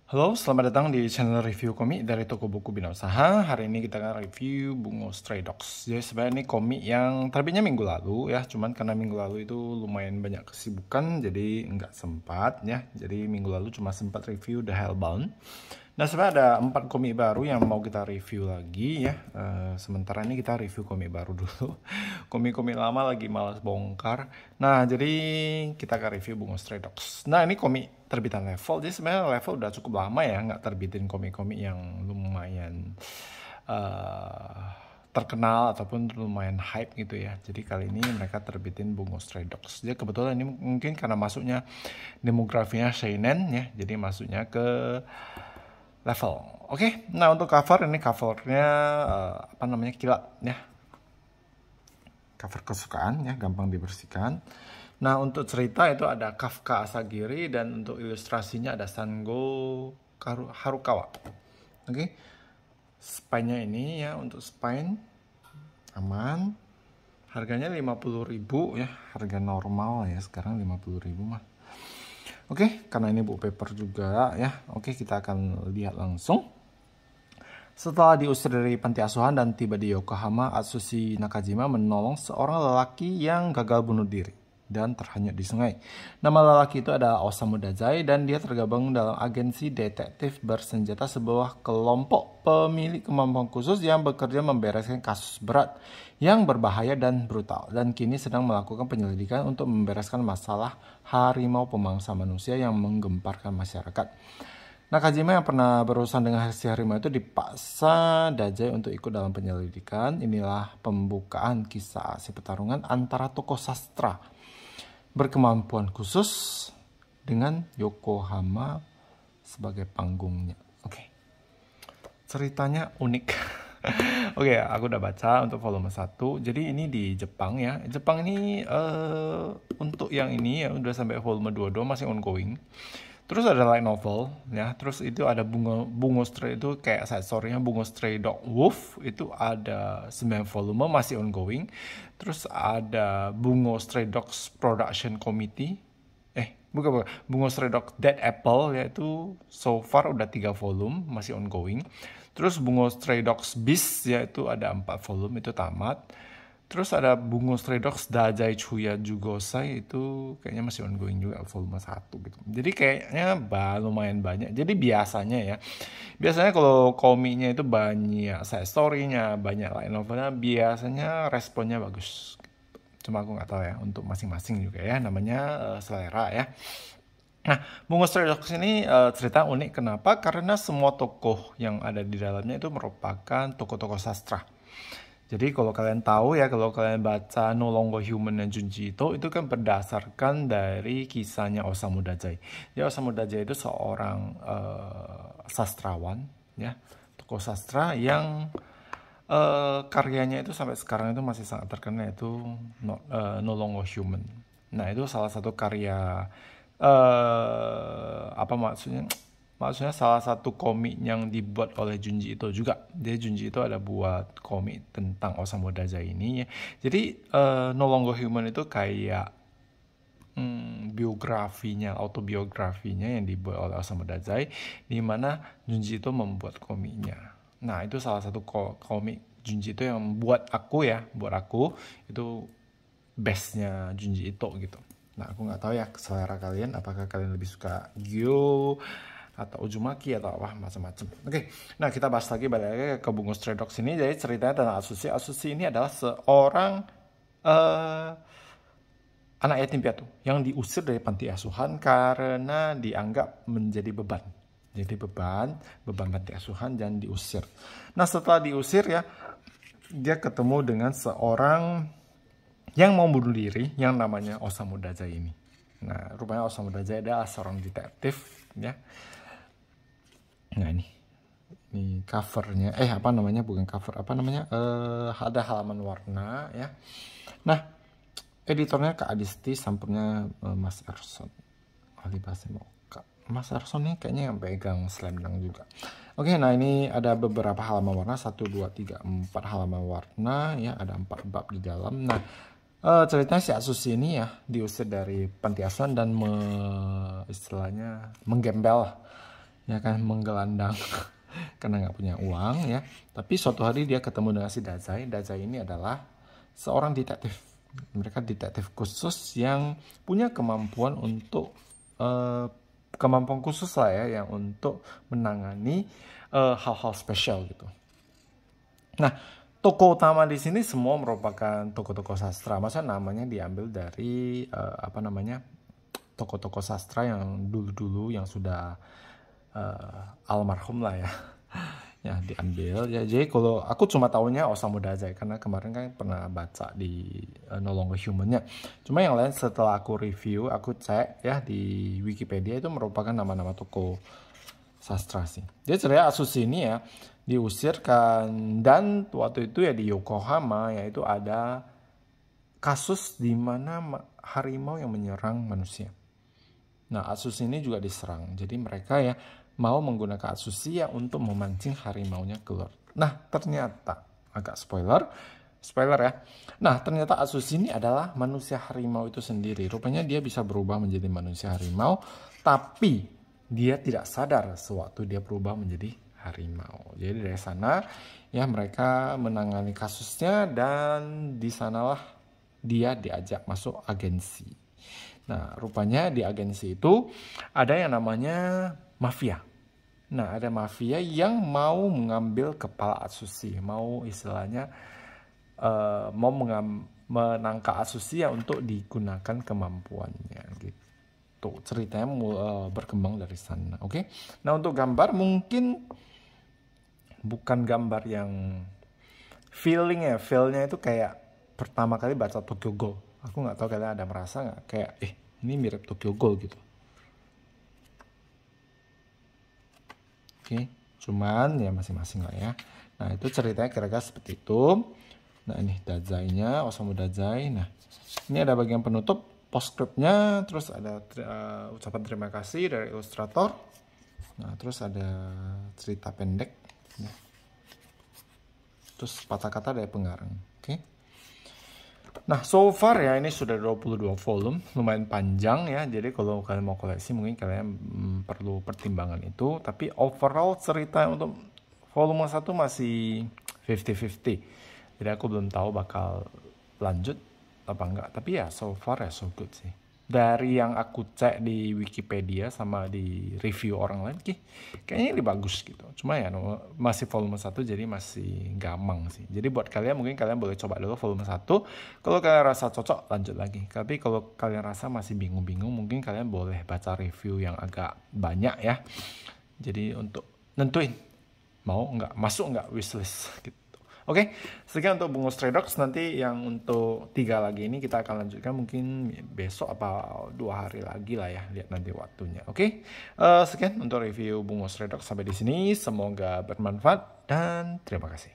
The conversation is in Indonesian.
Halo, selamat datang di channel review komik dari toko buku Bina Usaha. Hari ini kita akan review Bungo Stray Dogs. Jadi sebenarnya ini komik yang terbitnya minggu lalu ya, cuman karena minggu lalu itu lumayan banyak kesibukan, jadi nggak sempat ya. Jadi minggu lalu cuma sempat review The Hellbound. Nah sebenarnya ada 4 komik baru yang mau kita review lagi ya. Sementara ini kita review komik baru dulu. Komik-komik lama lagi malas bongkar. Nah jadi kita akan review Bungo Stray Dogs. Nah ini komik terbitan Level, jadi sebenarnya Level udah cukup lama ya nggak terbitin komik-komik yang lumayan terkenal ataupun lumayan hype gitu ya. Jadi kali ini mereka terbitin Bungo Stray Dogs. Jadi kebetulan ini mungkin karena masuknya demografinya seinen ya, jadi masuknya ke Level. Oke, nah untuk cover ini covernya kilat ya. Cover kesukaan ya, gampang dibersihkan. Nah untuk cerita itu ada Kafka Asagiri dan untuk ilustrasinya ada Sango Harukawa. Oke, spine-nya ini ya, untuk spine aman. Harganya 50.000 ya, harga normal ya sekarang 50.000 mah. Oke, karena ini book paper juga ya. Oke, kita akan lihat langsung. Setelah diusir dari panti asuhan dan tiba di Yokohama, Atsushi Nakajima menolong seorang lelaki yang gagal bunuh diri dan terhanyut di sungai. Nama lelaki itu adalah Osamu Dazai dan dia tergabung dalam agensi detektif bersenjata, sebuah kelompok pemilik kemampuan khusus yang bekerja membereskan kasus berat yang berbahaya dan brutal, dan kini sedang melakukan penyelidikan untuk membereskan masalah harimau pemangsa manusia yang menggemparkan masyarakat. Nakajima yang pernah berurusan dengan si harimau itu dipaksa Dazai untuk ikut dalam penyelidikan. Inilah pembukaan kisah aksi pertarungan antara tokoh sastra berkemampuan khusus dengan Yokohama sebagai panggungnya. Oke. Ceritanya unik. Oke, aku udah baca untuk volume 1. Jadi ini di Jepang ya. Jepang ini untuk yang ini ya udah sampai volume 22 masih ongoing. Terus ada light novel ya. Terus itu ada Bungo Stray, itu kayak side story-nya Bungo Stray Dog Wolf, itu ada 9 volume masih ongoing. Terus ada Bungo Stray Dogs Production Committee. Bukan. Bungo Stray Dog Dead Apple, yaitu so far udah 3 volume masih ongoing. Terus Bungo Stray Dogs Beast, yaitu ada 4 volume itu tamat. Terus ada Bungo Stray Dogs Dazai Chuya Jugosai, itu kayaknya masih ongoing juga volume 1 gitu. Jadi kayaknya lumayan banyak. Jadi biasanya kalau komiknya itu banyak side story-nya, banyak light novelnya, biasanya responnya bagus. Cuma aku nggak tahu ya, untuk masing-masing juga ya, namanya selera ya. Nah, Bungo Stray Dogs ini cerita unik. Kenapa? Karena semua tokoh yang ada di dalamnya itu merupakan tokoh-tokoh sastra. Jadi kalau kalian tahu ya, kalau kalian baca No Longer Human dan Junji Ito, itu kan berdasarkan dari kisahnya Osamu Dazai. Ya, Osamu Dazai itu seorang sastrawan, ya, tokoh sastra yang karyanya itu sampai sekarang itu masih sangat terkenal, yaitu No Longer Human. Nah, itu salah satu karya apa maksudnya? Maksudnya salah satu komik yang dibuat oleh Junji Ito juga. Jadi Junji Ito ada buat komik tentang Osamu Dazai ini ya. Jadi No Longer Human itu kayak biografinya, autobiografinya yang dibuat oleh Osamu Dazai, di mana Junji Ito membuat komiknya. Nah itu salah satu komik Junji Ito yang buat aku itu bestnya Junji Ito gitu. Nah aku nggak tahu ya selera kalian, apakah kalian lebih suka Gyo atau Uzumaki atau apa macam-macam. Oke, nah kita balik lagi ke Bungo Stray Dogs ini. Jadi ceritanya tentang Atsushi. Atsushi ini adalah seorang anak yatim piatu yang diusir dari panti asuhan karena dianggap menjadi beban. Jadi beban panti asuhan dan diusir. Nah setelah diusir ya, dia ketemu dengan seorang yang mau bunuh diri yang namanya Osamu Dazai ini. Nah rupanya Osamu Dazai adalah seorang detektif ya. Nah ini covernya, bukan cover, ada halaman warna ya. Nah editornya Kak Adisti, sampurnya Mas Erson Alibasemoka. Mas Erson ini kayaknya yang pegang Slam Dunk juga. Oke, nah ini ada beberapa halaman warna, 1, 2, 3, 4 halaman warna ya, ada 4 bab di dalam. Nah ceritanya si Atsushi ini ya diusir dari panti asuhan dan istilahnya menggembel ya kan, menggelandang karena nggak punya uang ya. Tapi suatu hari dia ketemu dengan si Dazai. Dazai ini adalah seorang detektif. Mereka detektif khusus yang punya kemampuan untuk kemampuan khusus lah ya, yang untuk menangani hal-hal spesial gitu. Nah, tokoh utama di sini semua merupakan tokoh-tokoh sastra. Masa namanya diambil dari tokoh-tokoh sastra yang dulu-dulu yang sudah almarhum lah ya. Ya diambil ya. Jadi kalau aku cuma tahunya Osamu Dazai karena kemarin kan pernah baca di No Longer Human-nya. Cuma yang lain setelah aku review, aku cek ya di Wikipedia, itu merupakan nama-nama tokoh sastra sih. Jadi sebenarnya Azuchi ini ya diusirkan, dan waktu itu ya di Yokohama yaitu ada kasus di mana harimau yang menyerang manusia. Nah, Azuchi ini juga diserang. Jadi mereka ya mau menggunakan Azuchi ya untuk memancing harimaunya keluar. Nah, ternyata agak spoiler ya. Nah, ternyata Azuchi ini adalah manusia harimau itu sendiri. Rupanya dia bisa berubah menjadi manusia harimau, tapi dia tidak sadar sewaktu dia berubah menjadi harimau. Jadi dari sana ya mereka menangani kasusnya, dan di sanalah dia diajak masuk agensi. Nah, rupanya di agensi itu ada yang namanya mafia. Nah, ada mafia yang mau mengambil kepala Azuchi, mau istilahnya mau menangkap Azuchi ya untuk digunakan kemampuannya gitu. Ceritanya berkembang dari sana. Oke. Nah, untuk gambar mungkin bukan gambar yang feelnya itu kayak pertama kali baca Tokyo Ghoul. Aku nggak tahu kalian ada merasa nggak kayak ini mirip Tokyo Ghoul gitu. Oke, cuman ya masing-masing lah ya. Nah, itu ceritanya kira-kira seperti itu. Nah, ini Dazai-nya, Osamu Dazai. Nah, ini ada bagian penutup, postscript-nya, terus ada ucapan terima kasih dari ilustrator. Nah, terus ada cerita pendek. Nah, terus patah kata dari pengarang. Oke. Nah, so far ya ini sudah 22 volume, lumayan panjang ya. Jadi kalau kalian mau koleksi mungkin kalian perlu pertimbangan itu. Tapi overall cerita untuk volume 1 masih 50-50. Jadi aku belum tahu bakal lanjut apa enggak. Tapi ya so far ya so good sih. Dari yang aku cek di Wikipedia sama di review orang lain, kayaknya ini bagus gitu. Cuma ya masih volume 1 jadi masih gamang sih. Jadi buat kalian mungkin kalian boleh coba dulu volume 1. Kalau kalian rasa cocok lanjut lagi. Tapi kalau kalian rasa masih bingung-bingung, mungkin kalian boleh baca review yang agak banyak ya. Jadi untuk nentuin mau nggak, masuk nggak wishlist gitu. Oke, sekian untuk Bungo Stray Dogs. Nanti yang untuk 3 lagi ini kita akan lanjutkan mungkin besok apa 2 hari lagi lah ya, lihat nanti waktunya. Oke, sekian untuk review Bungo Stray Dogs sampai di sini. Semoga bermanfaat dan terima kasih.